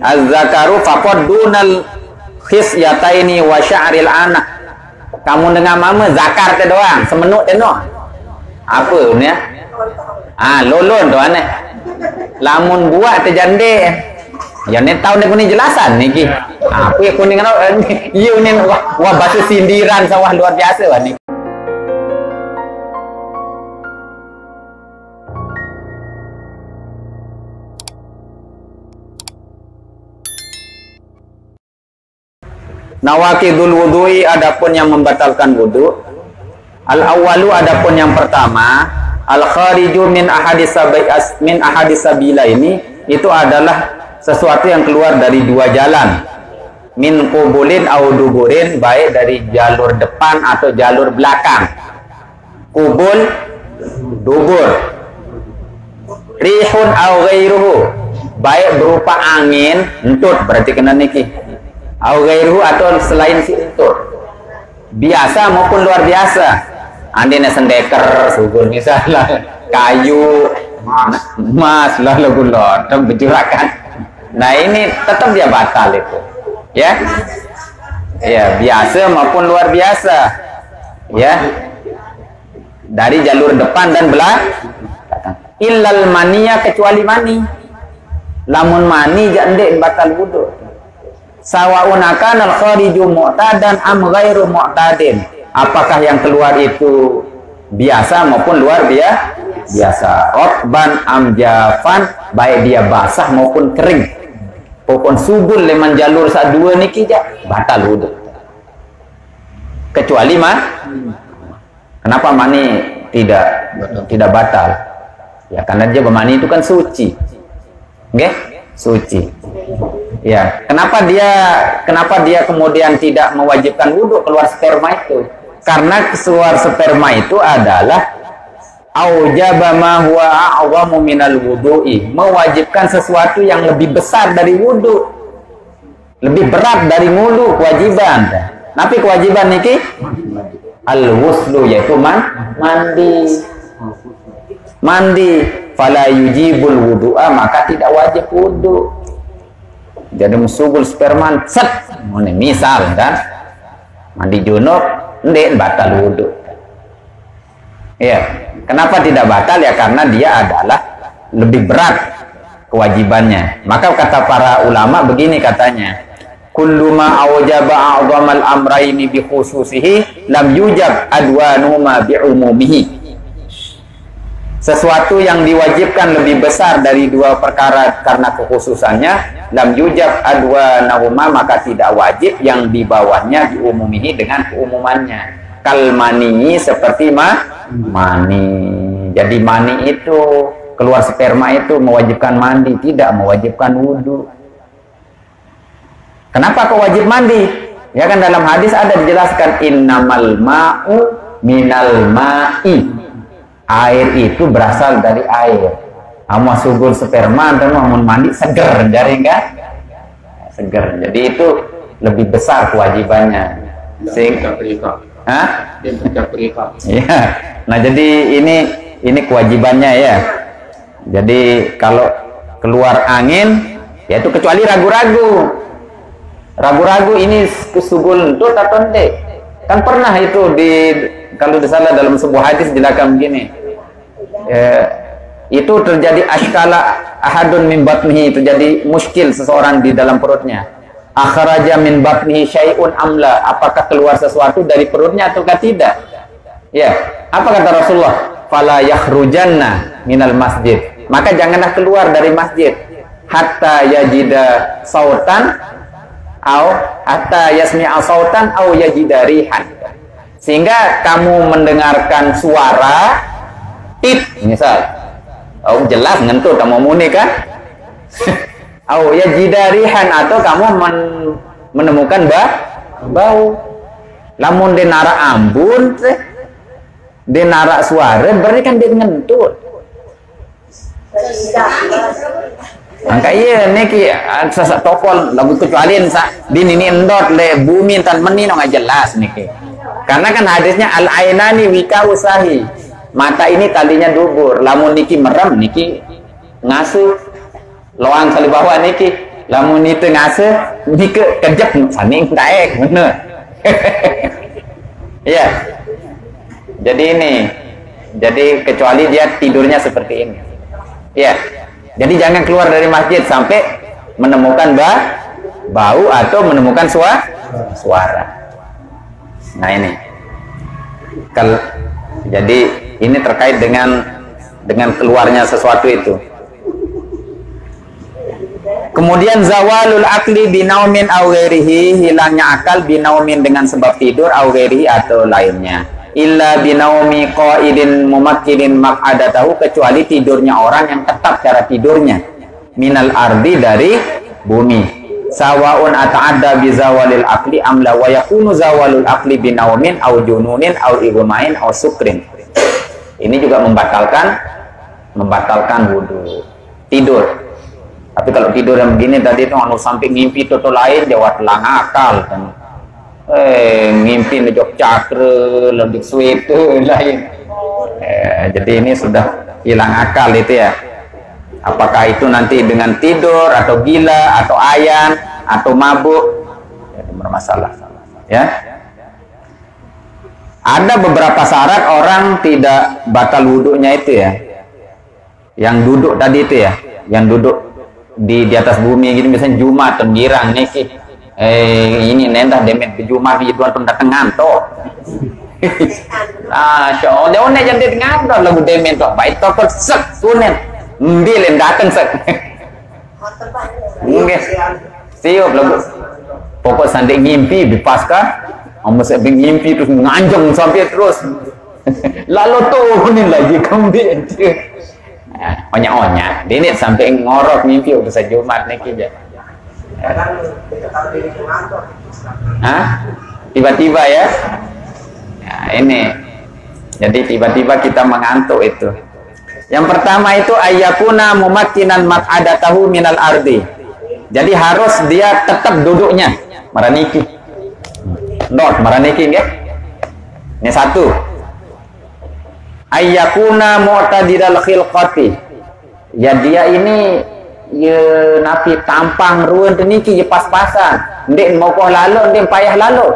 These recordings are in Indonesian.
Az-zakaru faqad dunal khisyataini wa sya'ril anak. Kamu dengan mama zakar teh doang, semenuk teh no. Apa ni ya? Lolon tu aneh. Lamun buat teh jande. Ya ni tahu ni kuning jelasan ni ki. Apa ya kuning kan? Iya ni wah batu sindiran sawah luar biasa wah ni. Nawaqidul wudhu'i adapun yang membatalkan wudu. Al-awwalu adapun yang pertama, al-khariju min ahadis sabila ini itu adalah sesuatu yang keluar dari dua jalan. Min qubulin au duburin, baik dari jalur depan atau jalur belakang. Qubul, dubur. Rihun au ghairuhu, baik berupa angin, entut berarti kena niki. Au ghairuhu atau selain si entut. Biasa maupun luar biasa. Andina sendeker, subur misalnya kayu, emas, lalu gulor, dan berjurakan. Nah ini tetap dia batal itu, ya, ya biasa maupun luar biasa, ya, dari jalur depan dan belakang. Illal mania, kecuali mani. Lamun mani jandek batal wudu. Sawaun akan al khariju mu'tadan am ghairu mu'tadin. Apakah yang keluar itu biasa maupun luar biasa. Rotban am jafan, baik dia basah maupun kering. Pokon subul leman jalur saat dua niki ja batal wudu. Kecuali kenapa mani tidak batal? Ya karena dia bermani itu kan suci. Nggih? Suci. Ya, kenapa dia kemudian tidak mewajibkan wudu keluar sperma itu? Karena keluar sperma itu adalah aujaba ma huwa a'zamu minal wudu'i, mewajibkan sesuatu yang lebih besar dari wudu, lebih berat dari wudu kewajiban. Tapi kewajiban niki al-wuslu, yaitu mandi. Fala yujibul wudu'a, maka tidak wajib wudu. Jadi musugul sperman set misal kan mandi junub ndek batal wudu. Ya, kenapa tidak batal? Ya karena dia adalah lebih berat kewajibannya. Maka kata para ulama begini katanya, kullu ma awjaba a'zamal amrayni bi khususihi lam yujab adwanuhuma bi umumihi. Sesuatu yang diwajibkan lebih besar dari dua perkara karena kekhususannya, lam yujab adwanahuma, maka tidak wajib yang di bawahnya diumumihi dengan keumumannya. Kal mani, seperti mani. Jadi mani itu keluar sperma itu mewajibkan mandi, tidak mewajibkan wudu. Kenapa kok wajib mandi? Ya kan dalam hadis ada dijelaskan innamal ma'u minal ma'i. Air itu berasal dari air. Amu subur sperma dan mau mandi seger, jari enggak? Seger. Jadi itu lebih besar kewajibannya. Sehingga ya. Nah, jadi ini kewajibannya ya. Jadi kalau keluar angin, yaitu kecuali ragu-ragu. Ragu-ragu ini kusugul entut atau enggak? Kan pernah itu kalau disalah dalam sebuah hadis dilakukan begini, itu terjadi ashkala ahadun min batnihi, terjadi muskil seseorang di dalam perutnya. Akhraja min batnihi syai'un amla, apakah keluar sesuatu dari perutnya ataukah tidak? Ya, apa kata Rasulullah? Fala yakhrujanna minal masjid, maka janganlah keluar dari masjid hatta yajida sautan au hatta yasmi'a sautan au yajida rihan, sehingga kamu mendengarkan suara tit misal, jelas ngentut kamu muni kan, au yajida rihan, atau kamu menemukan bau. Lamun denara ambun denara suara berarti kan dia ngentut. Angka iya niki sasak topol lagu kecualian ini endot le bumi tan meni no nggak jelas niki. Karena kan hadisnya al ainani wika usahi, mata ini talinya dubur. Lamun niki merem niki ngasuh loang kali bawah niki Lamun itu ngase ni ke kejap saning taek bener. Ya. Jadi ini. Jadi kecuali dia tidurnya seperti ini. Ya. Jadi jangan keluar dari masjid sampai menemukan bau atau menemukan suara. Nah ini. Jadi ini terkait dengan keluarnya sesuatu itu. Kemudian zawalul akli binaumin aw ghairihi, hilangnya akal binaumin dengan sebab tidur aw ghairihi atau lainnya. Illa binaumi qaidin mumakkinin maq'adatahu, kecuali tidurnya orang yang tetap cara tidurnya minal ardi, dari bumi. Sawaun ata'adda bizawalil akli amla wa yakunu zawalul akli binaumin aw jununin aw igmain aw sukrin. Ini juga membatalkan wudu. Tidur. Tapi kalau tidur yang begini tadi itu anu sampai ngimpi itu lain, jawab telang akal kan. Ngimpi nejok cakra, lebih sweet lain. Jadi ini sudah hilang akal itu ya. Apakah itu nanti dengan tidur atau gila atau ayan atau mabuk, ya, bermasalah. Ya. Ada beberapa syarat orang tidak batal wudhunya itu ya. Yang duduk tadi itu ya, yang duduk di atas bumi gitu, misalnya Jumat tenggirang nih ini nendah demet Jumat di tuan pendatang ngantor. So dia one jadi ngantor lagu demet tok baik tok sek sunen mbilen dateng sek. Nggih. Siap lagu. Pokok sandek ngimpi bipaskan, amus ngimpi terus nganjung sampai terus. Lalu tuh ini lagi kembali. Onya-onya, ini sampai ngorok mimpi udah Jumat nih aja. Tiba-tiba ya. Nah, ini. Jadi tiba-tiba kita mengantuk itu. Yang pertama itu ayyakuna mumakkinan maq'adatahu minal ardi. Jadi harus dia tetap duduknya. Maraniki. Maraniki nggih. Ini satu. Ayyakuna mu'tadilal khilqati, ya dia ini ya napi tampang ruan teniki ya pas-pasan, ndek mokoh lalu ndek payah lalu,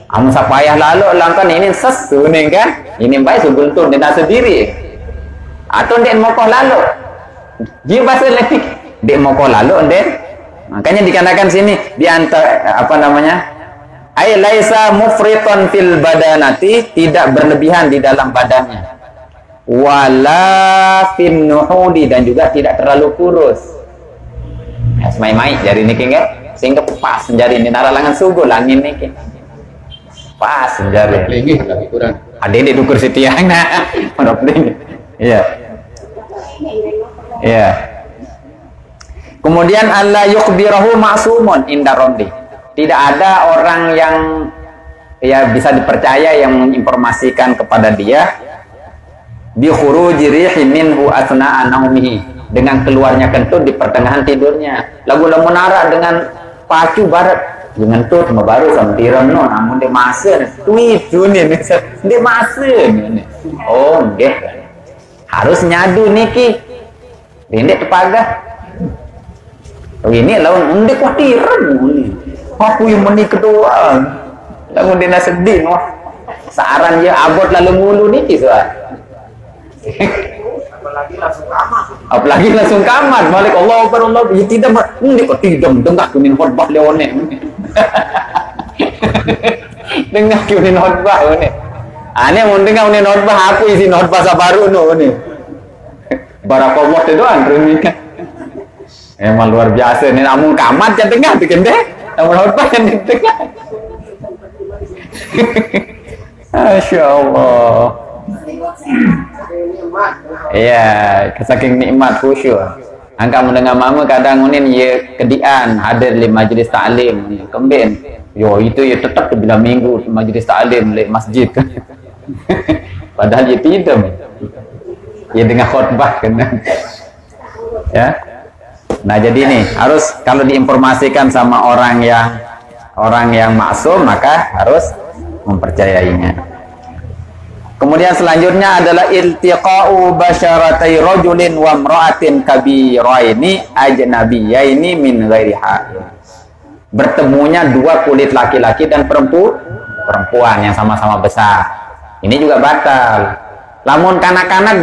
amun sa payah lalu langkan ini sesu nih kan, ini baik sebuntur dia sendiri, atau ndek mokoh lalu, dia bahasa lagi ndek mokoh lalu ndek, makanya dikatakan sini di antara apa namanya, ay laisa mufriton fil badanati, tidak berlebihan di dalam badannya, wala fin nuhudi, dan juga tidak terlalu kurus. Semai-mai jari niki nggih, sehingga pas jari ini naralangan sugu langin niki. Pas jari. Linggih lagi kurang. Ade di dukur sitiang nah. Iya. Iya. Kemudian alla yukhbirahu ma'sumun inda rondi. Tidak ada orang yang ya bisa dipercaya yang menginformasikan kepada dia bi khuruji rihin minhu asna'a naumihi, dengan keluarnya kentut di pertengahan tidurnya. Lagu menara dengan pacu barat dengan tut baru sampiran non amun de masen tweet dunia de masen. Oh nggih. Harus nyadu niki. Ini tepagah. Ini lawan undek kuatiran ini. Aku yang meni kedua, lalu dia sedih, wah, saran ya abot lalu mulu niki soal. Apalagi langsung kamar, balik Allah ya tidak, ini kok tidak dengar kunin khotbah leone, dengar kunin khotbah ini, aneh mau dengar kunin khotbah, aku isi khotbah sabaru no ini, barakallah itu doang, remikan, emang luar biasa nih, namun kamar jangan dengar, bikin deh. Namun khotbah yang didengar. Masya Allah. Iya, saking nikmat khusyuk. Angka mendengar mama kadang unin ya kedian hadir di majelis ta'lim, kemben. Yo itu ya tetap bila minggu majelis ta'lim di masjid. Padahal ya tidak. Ya dengar khotbah kan. Ya. Nah jadi nih harus kalau diinformasikan sama orang yang maksum maka harus mempercayainya. Kemudian selanjutnya adalah iltiqa'u basyaratai rajulin wa imra'atin kabiraini ajnabiyaini min ghairi ha'il. Bertemunya dua kulit laki-laki dan perempuan yang sama-sama besar. Ini juga batal. Lamun kanak-kanak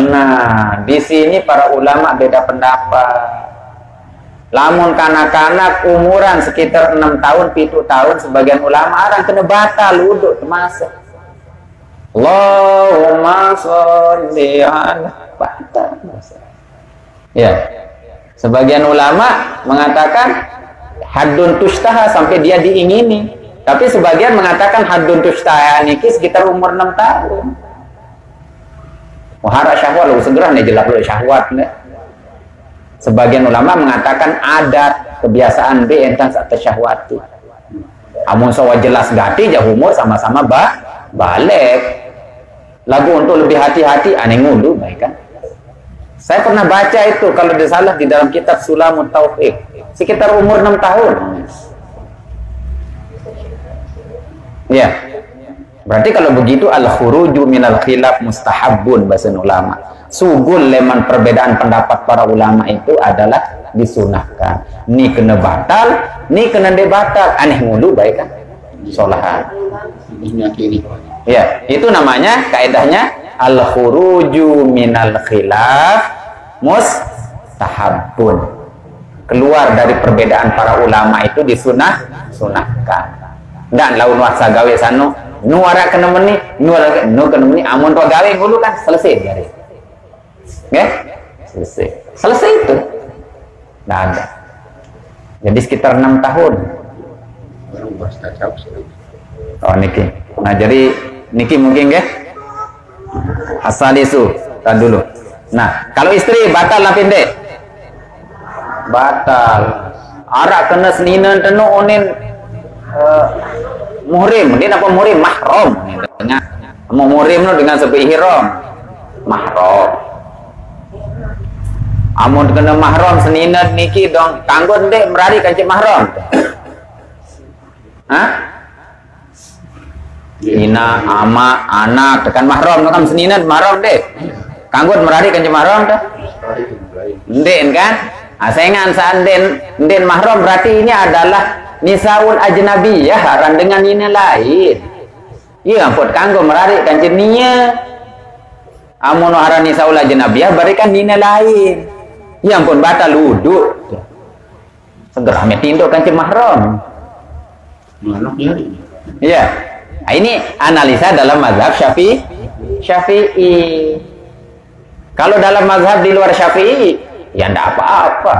Nah, di sini para ulama beda pendapat. Lamun kanak-kanak umuran sekitar 6 tahun, 7 tahun, sebagian ulama arang kena batal wudhu termasuk. Allahumma sholli ala batal. Ya. Sebagian ulama mengatakan haddun tushtaha sampai dia diingini. Tapi sebagian mengatakan haddun tushtaha niki sekitar umur 6 tahun. Wahara syahwat lu segera nih jelas lu syahwat nih. Sebagian ulama mengatakan adat kebiasaan be entan saat syahwati. Amun sawa jelas gati jah umur sama-sama balik. Lagu untuk lebih hati-hati aneh ngudu baik kan. Saya pernah baca itu kalau tidak salah di dalam kitab Sulamut Taufiq sekitar umur 6 tahun. Ya. Berarti kalau begitu al-khuruju minal khilaf mustahabun bahasa ulama. Sugul leman perbedaan pendapat para ulama itu adalah disunahkan. Ni kena batal, ni kena debatal. Aneh mulu baik kan? Solahan. Ya, itu namanya kaidahnya al-khuruju minal khilaf mustahabun. Keluar dari perbedaan para ulama itu sunahkan. Dan laun waksa gawe sanu nuara kena meni, nuara kena meni amun to gawe dulu kan selesai dari. Ya? Selesai itu. Nggak ada. Jadi sekitar 6 tahun. Oh niki. Nah jadi niki mungkin ya. Asalisu. Tahan dulu. Nah kalau istri batal lah pendek. Batal. Arak kena seninan tenu onin muhrim. Dia apa muhrim? Mahram. Dengan muhrim dengan sepi ihram. Mahram. Amun kena mahram seninat niki dong kanggo dek merari kancik mahram. Hah? Ina, ama, anak tekan mahram kan seninat mahram dek. Kanggo merari kancik mahram dah. Den kan? Asengan saat den mahram berarti ini adalah nisaul ajnabiyah haran dengan ini lain. Iya ampun kanggo merari kancik niya. Amun haran nisaul ajnabiyah berikan nina lain. Ya ampun batal wudhu. Segera metindo kancing mahram. Iya. Nah, ini analisa dalam mazhab Syafi'i. Kalau dalam mazhab di luar Syafi'i, ya ndak apa-apa.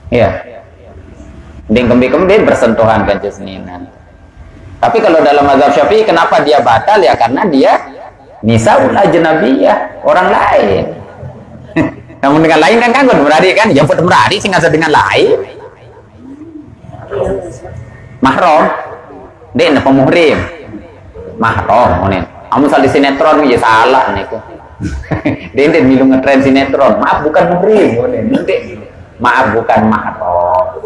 Iya. Kembi-kembi bersentuhan kancing seninan. Tapi kalau dalam mazhab Syafi'i, kenapa dia batal? Ya karena dia nisaul ajnabiyah, orang lain. Namun dengan lain kan kanggo merari kan, yang pun merari sing asa dengan lain. Mahram, den pemuhrim. Mahram onen. Amun sal di sinetron ya salah niku. Den milu ngetren sinetron. Maaf bukan muhrim onen. Maaf bukan mahram.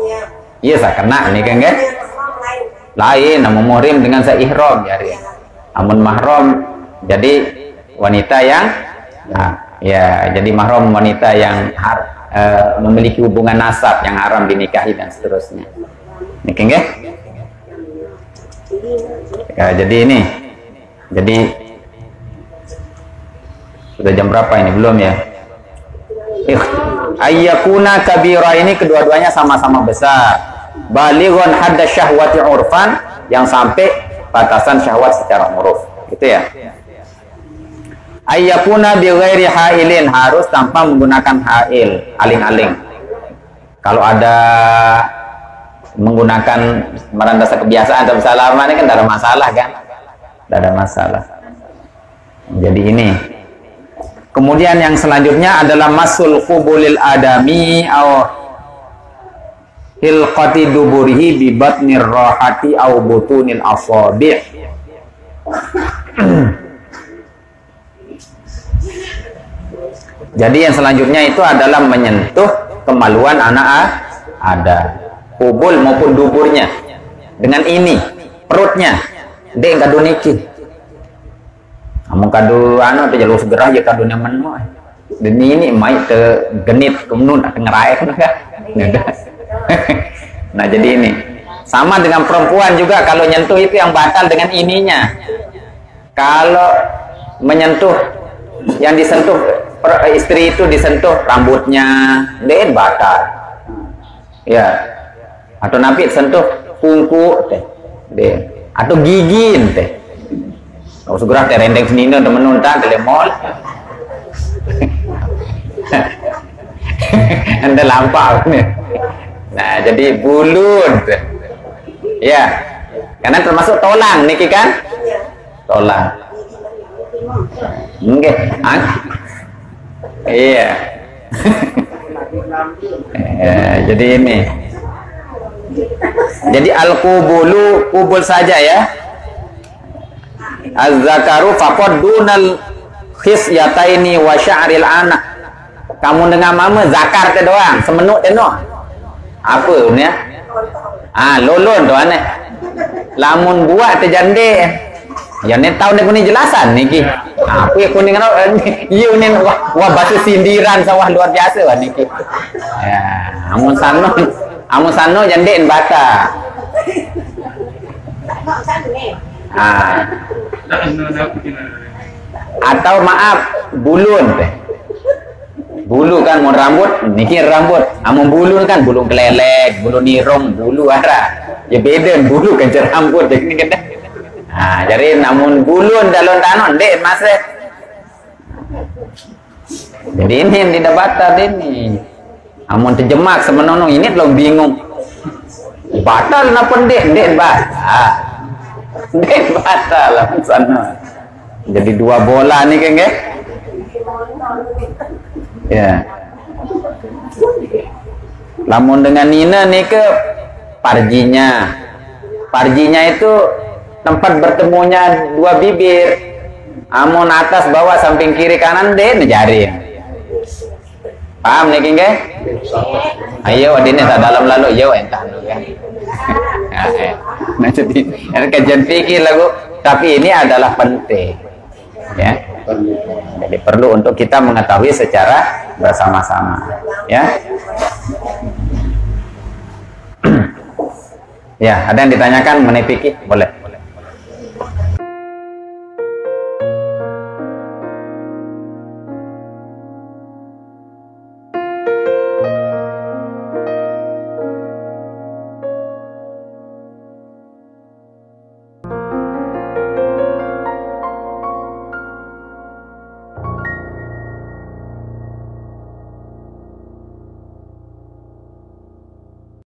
Iya sa kena nih kan. Lain namun muhrim dengan sa ihram ya. Amun mahram jadi wanita yang ya, jadi mahram wanita yang memiliki hubungan nasab yang haram dinikahi dan seterusnya. Niki nggih? Ya, jadi ini. Jadi sudah jam berapa ini? Belum ya? Ayyakuna kabira ini kedua-duanya sama-sama besar. Balighun hadda syahwati urfan yang sampai batasan syahwat secara uruf. Gitu ya. Ayyakuna bi ghairi hailin harus tanpa menggunakan hail, aling-aling. Kalau ada menggunakan merandasa kebiasaan atau salaman ini kan tidak ada masalah kan? Tidak ada masalah. Jadi ini. Kemudian yang selanjutnya adalah masul qubulil adami aw hilqati duburihi bi batnir rahati aw butunil asabi'. Jadi yang selanjutnya itu adalah menyentuh kemaluan anak ada kubul maupun duburnya dengan ini perutnya dek kado niki amun kado anu teh jalur segera aja kado menu dan ini mai te genit kemunun ngeraek nah jadi ini sama dengan perempuan juga, kalau nyentuh itu yang batal dengan ininya. Kalau menyentuh yang disentuh istri itu disentuh rambutnya den batal ya, atau nabi sentuh kuku teh den, atau gigin teh kalau segera teh rendeng senina temen nuntan teh mall anda lampau nih. Nah jadi bulut ya, karena termasuk tolang niki kan, tolang. Oke, iya. Jadi ini. Jadi al-qubulu kubul saja ya. Az-zakaru faqad dunal khisyataini wa sya'ril anak. Kamu dengar mama zakar teh doang, semenuk teh no. Apa ni ya? Lolon tu aneh. Lamun buat teh jande. Ya ni tahu ni kuning jelasan niki. Apa ya kuning kan? Iya ni wah bahasa sindiran sawah luar biasa wah niki. Ya, amun sano jande bata. Atau maaf bulun teh. Bulu kan mau rambut, niki rambut. Amun bulu kan bulu kelelek, bulu nirong, bulu ara. Ya beda bulu kan rambut jadi kan. Jadi namun bulu dalon tanon dek mas. Jadi ini yang tidak batal ini. Amun terjemak semenono ini belum bingung. Batal napa dek batal. Dek batal lah sana. Jadi dua bola nih kan ya. Ya. Lamun dengan Nina nih ke parjinya. Parjinya itu tempat bertemunya dua bibir. Amun atas bawah samping kiri kanan deh nejarin. Paham nih kengke? Ayo adine tak dalam lalu yo entah lu kan. Nah jadi kajian fikih lagu, tapi ini adalah penting. Ya. Jadi perlu untuk kita mengetahui secara bersama-sama ya. Ya, ada yang ditanyakan mengenai fikih? Boleh.